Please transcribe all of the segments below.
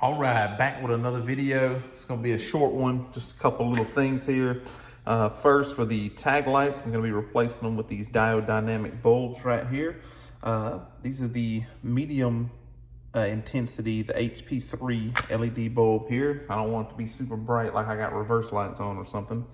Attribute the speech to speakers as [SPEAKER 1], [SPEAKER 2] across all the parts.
[SPEAKER 1] All right, back with another video. It's gonna be a short one, just a couple little things here. First, for the tag lights, I'm gonna be replacing them with these Diode Dynamic bulbs right here. These are the medium intensity, the HP3 LED bulb here. I don't want it to be super bright like I got reverse lights on or something.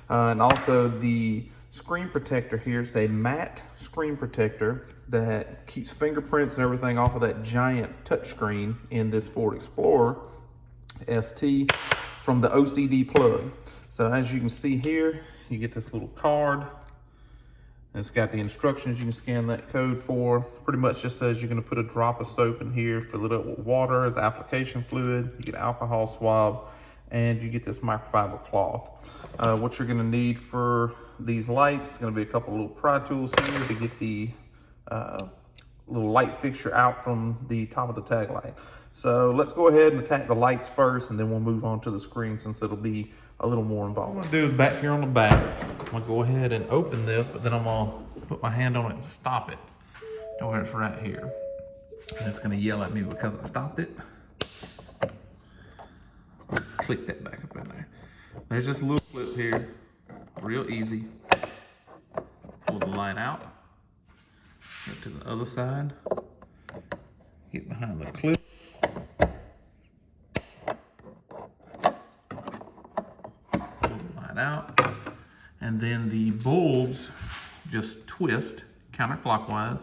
[SPEAKER 1] And also the screen protector here is a matte screen protector that keeps fingerprints and everything off of that giant touchscreen in this Ford Explorer ST from the OCD Plug. So as you can see here, you get this little card. It's got the instructions you can scan that code for. Pretty much just says you're gonna put a drop of soap in here, fill it up with water as application fluid, you get alcohol swab, and you get this microfiber cloth. What you're gonna need for these lights is gonna be a couple little pry tools here to get the little light fixture out from the top of the tag light. So let's go ahead and attack the lights first, and then we'll move on to the screen since it'll be a little more involved. What I'm gonna do is back here on the back, I'm gonna go ahead and open this, but then I'm gonna put my hand on it and stop it to where it's right here. And it's gonna yell at me because I stopped it. Click that back up in there. There's this little clip here, real easy. Pull the light out, go to the other side, get behind the clip. Pull the light out, and then the bulbs just twist counterclockwise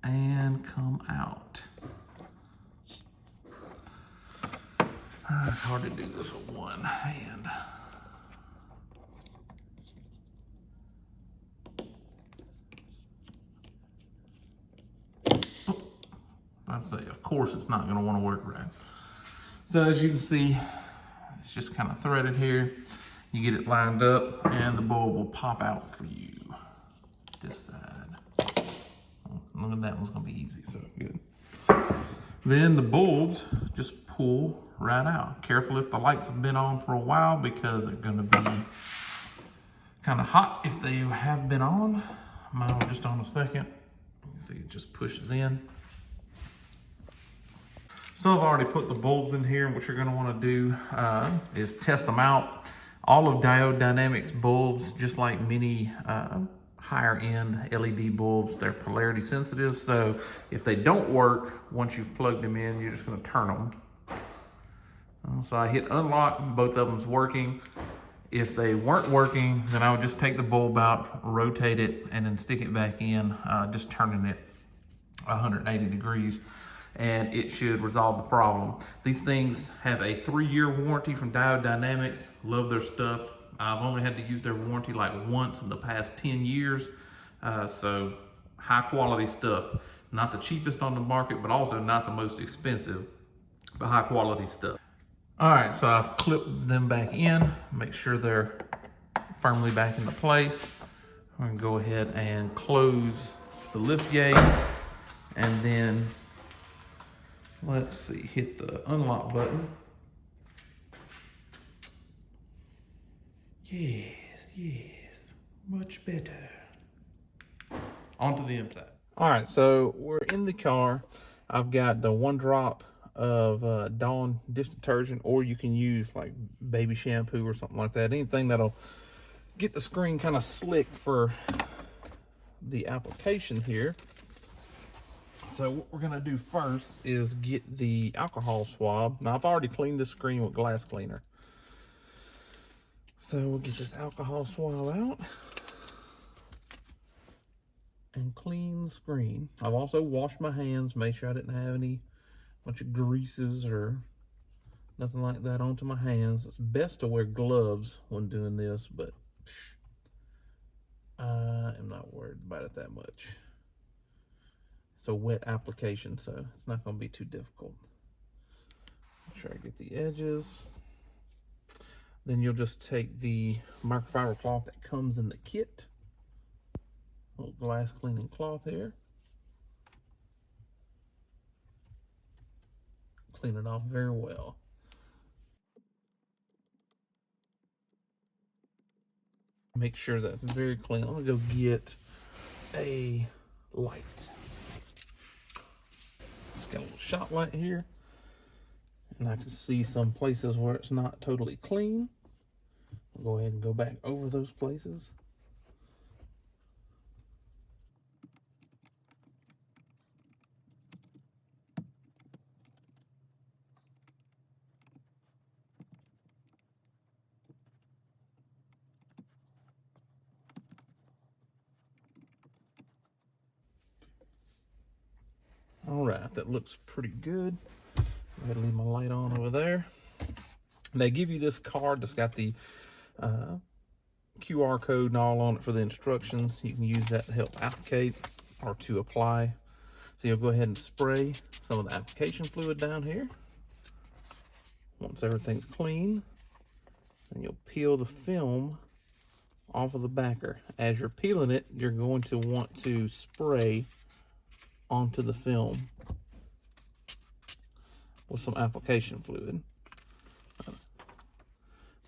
[SPEAKER 1] and come out. It's hard to do this with one hand. Oh, I'd say, of course, it's not going to want to work right. So as you can see, it's just kind of threaded here. You get it lined up, and the bulb will pop out for you. This side. Oh, look at that one's going to be easy, so good. Then the bulbs just pull right out. Careful if the lights have been on for a while because they're gonna be kind of hot if they have been on. Mine were just on a second. You see it just pushes in. So I've already put the bulbs in here, and what you're gonna wanna do is test them out. All of Diode Dynamics bulbs, just like many higher end LED bulbs, they're polarity sensitive. So if they don't work, once you've plugged them in, you're just gonna turn them. So I hit unlock, both of them's working. If they weren't working, then I would just take the bulb out, rotate it, and then stick it back in, just turning it 180 degrees, and it should resolve the problem. These things have a 3-year warranty from Diode Dynamics. Love their stuff. I've only had to use their warranty like once in the past 10 years. So high quality stuff. Not the cheapest on the market, but also not the most expensive, but high quality stuff. All right, so I've clipped them back in, make sure they're firmly back into place. I'm gonna go ahead and close the lift gate, and then let's see, hit the unlock button. Yes, much better. Onto the inside. All right, so we're in the car. I've got the 1 drop of Dawn dish detergent, or you can use like baby shampoo or something like that. Anything that'll get the screen kind of slick for the application here. So what we're gonna do first is get the alcohol swab. Now I've already cleaned the screen with glass cleaner. So we'll get this alcohol swab out and clean the screen. I've also washed my hands, made sure I didn't have any bunch of greases or nothing like that onto my hands. It's best to wear gloves when doing this, but I am not worried about it that much. It's a wet application, so it's not going to be too difficult. Make sure I get the edges. Then you'll just take the microfiber cloth that comes in the kit. A little glass cleaning cloth here. Clean it off very well. Make sure that's very clean. I'm gonna go get a light. It's got a little shot light here, and I can see some places where it's not totally clean. I'll go ahead and go back over those places. All right, that looks pretty good. Go ahead and leave my light on over there. They give you this card that's got the QR code and all on it for the instructions. You can use that to help applicate or to apply. So you'll go ahead and spray some of the application fluid down here. Once everything's clean, then you'll peel the film off of the backer. As you're peeling it, you're going to want to spray onto the film with some application fluid.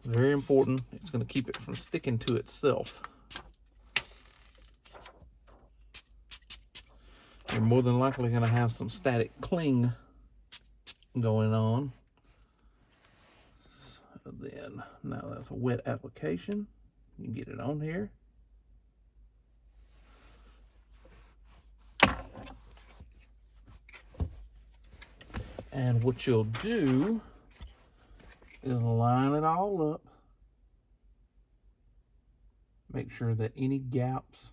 [SPEAKER 1] Very important. It's going to keep it from sticking to itself. You're more than likely going to have some static cling going on. So then, now that's a wet application. You can get it on here. And what you'll do is line it all up. Make sure that any gaps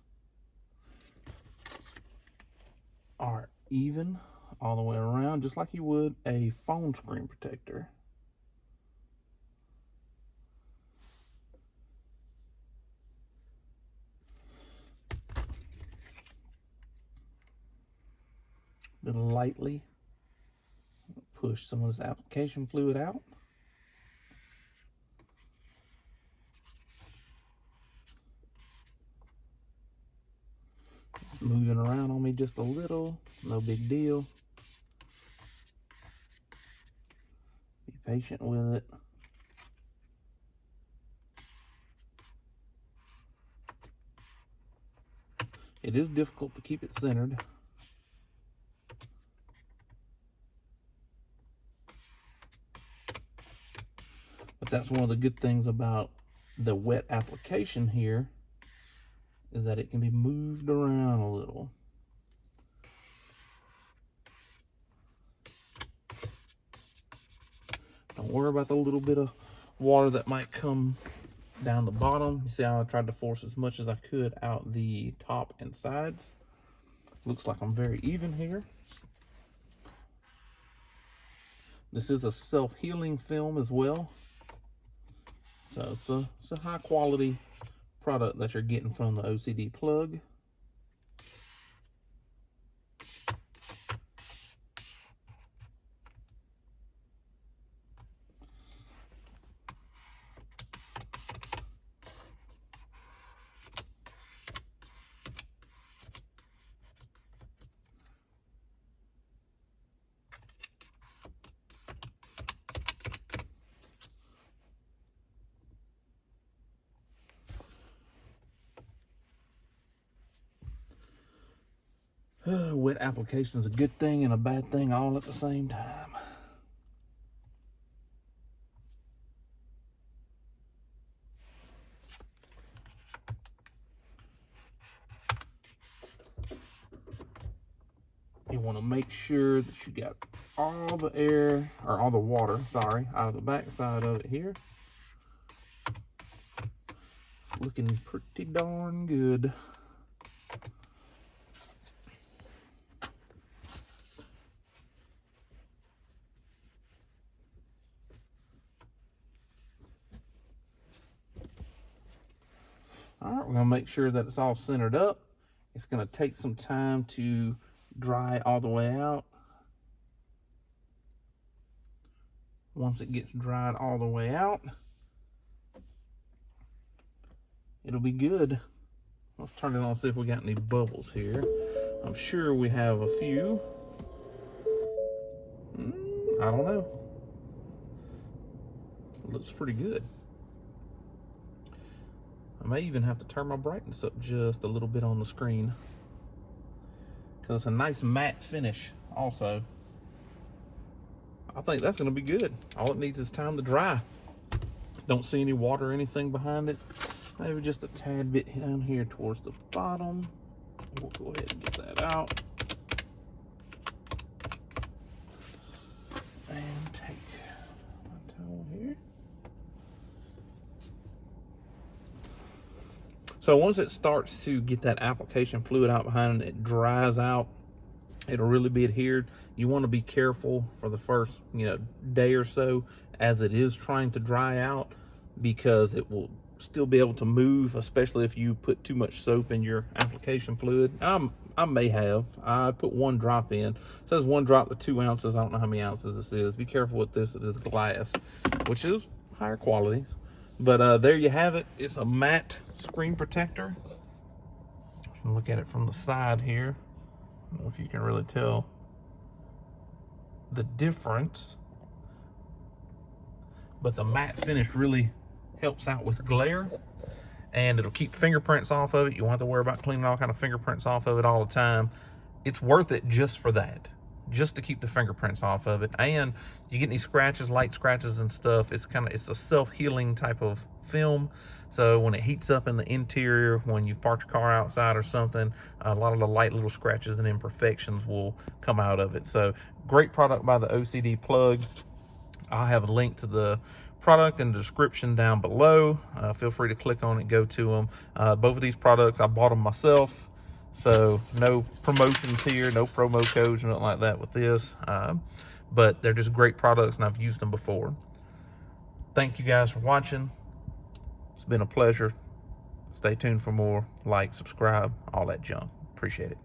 [SPEAKER 1] are even all the way around, just like you would a phone screen protector. Then lightly push some of this application fluid out. It's moving around on me just a little, no big deal. Be patient with it. It is difficult to keep it centered. But that's one of the good things about the wet application here, is that it can be moved around a little. Don't worry about the little bit of water that might come down the bottom. You see how I tried to force as much as I could out the top and sides. Looks like I'm very even here. This is a self-healing film as well. So it's a high quality product that you're getting from the OCD Plug. Wet application is a good thing and a bad thing all at the same time. You want to make sure that you got all the air, or all the water, sorry, out of the back side of it here. Looking pretty darn good. All right, we're gonna make sure that it's all centered up. It's gonna take some time to dry all the way out. Once it gets dried all the way out, it'll be good. Let's turn it on, see if we got any bubbles here. I'm sure we have a few. I don't know. It looks pretty good. I may even have to turn my brightness up just a little bit on the screen, because it's a nice matte finish also. I think that's gonna be good. All it needs is time to dry. Don't see any water or anything behind it. Maybe just a tad bit down here towards the bottom. We'll go ahead and get that out. And take my towel here. So once it starts to get that application fluid out behind it, it dries out, it'll really be adhered. You want to be careful for the first, day or so as it is trying to dry out, because it will still be able to move, especially if you put too much soap in your application fluid. I may have. I put 1 drop in. It says 1 drop to 2 ounces. I don't know how many ounces this is. Be careful with this. It is glass, which is higher quality. But there you have it. It's a matte screen protector. You can look at it from the side here. I don't know if you can really tell the difference, but the matte finish really helps out with glare, and it'll keep fingerprints off of it. You won't have to worry about cleaning all kind of fingerprints off of it all the time. It's worth it just for that, just to keep the fingerprints off of it. And you get any scratches, light scratches and stuff, it's a self-healing type of film. So when it heats up in the interior, when you've parked your car outside or something, a lot of the light little scratches and imperfections will come out of it. So great product by the OCD Plug. I'll have a link to the product in the description down below. Feel free to click on it, go to them. Both of these products, I bought them myself. So no promotions here, no promo codes or nothing like that with this. But they're just great products, and I've used them before. Thank you guys for watching. It's been a pleasure. Stay tuned for more. Like, subscribe, all that junk. Appreciate it.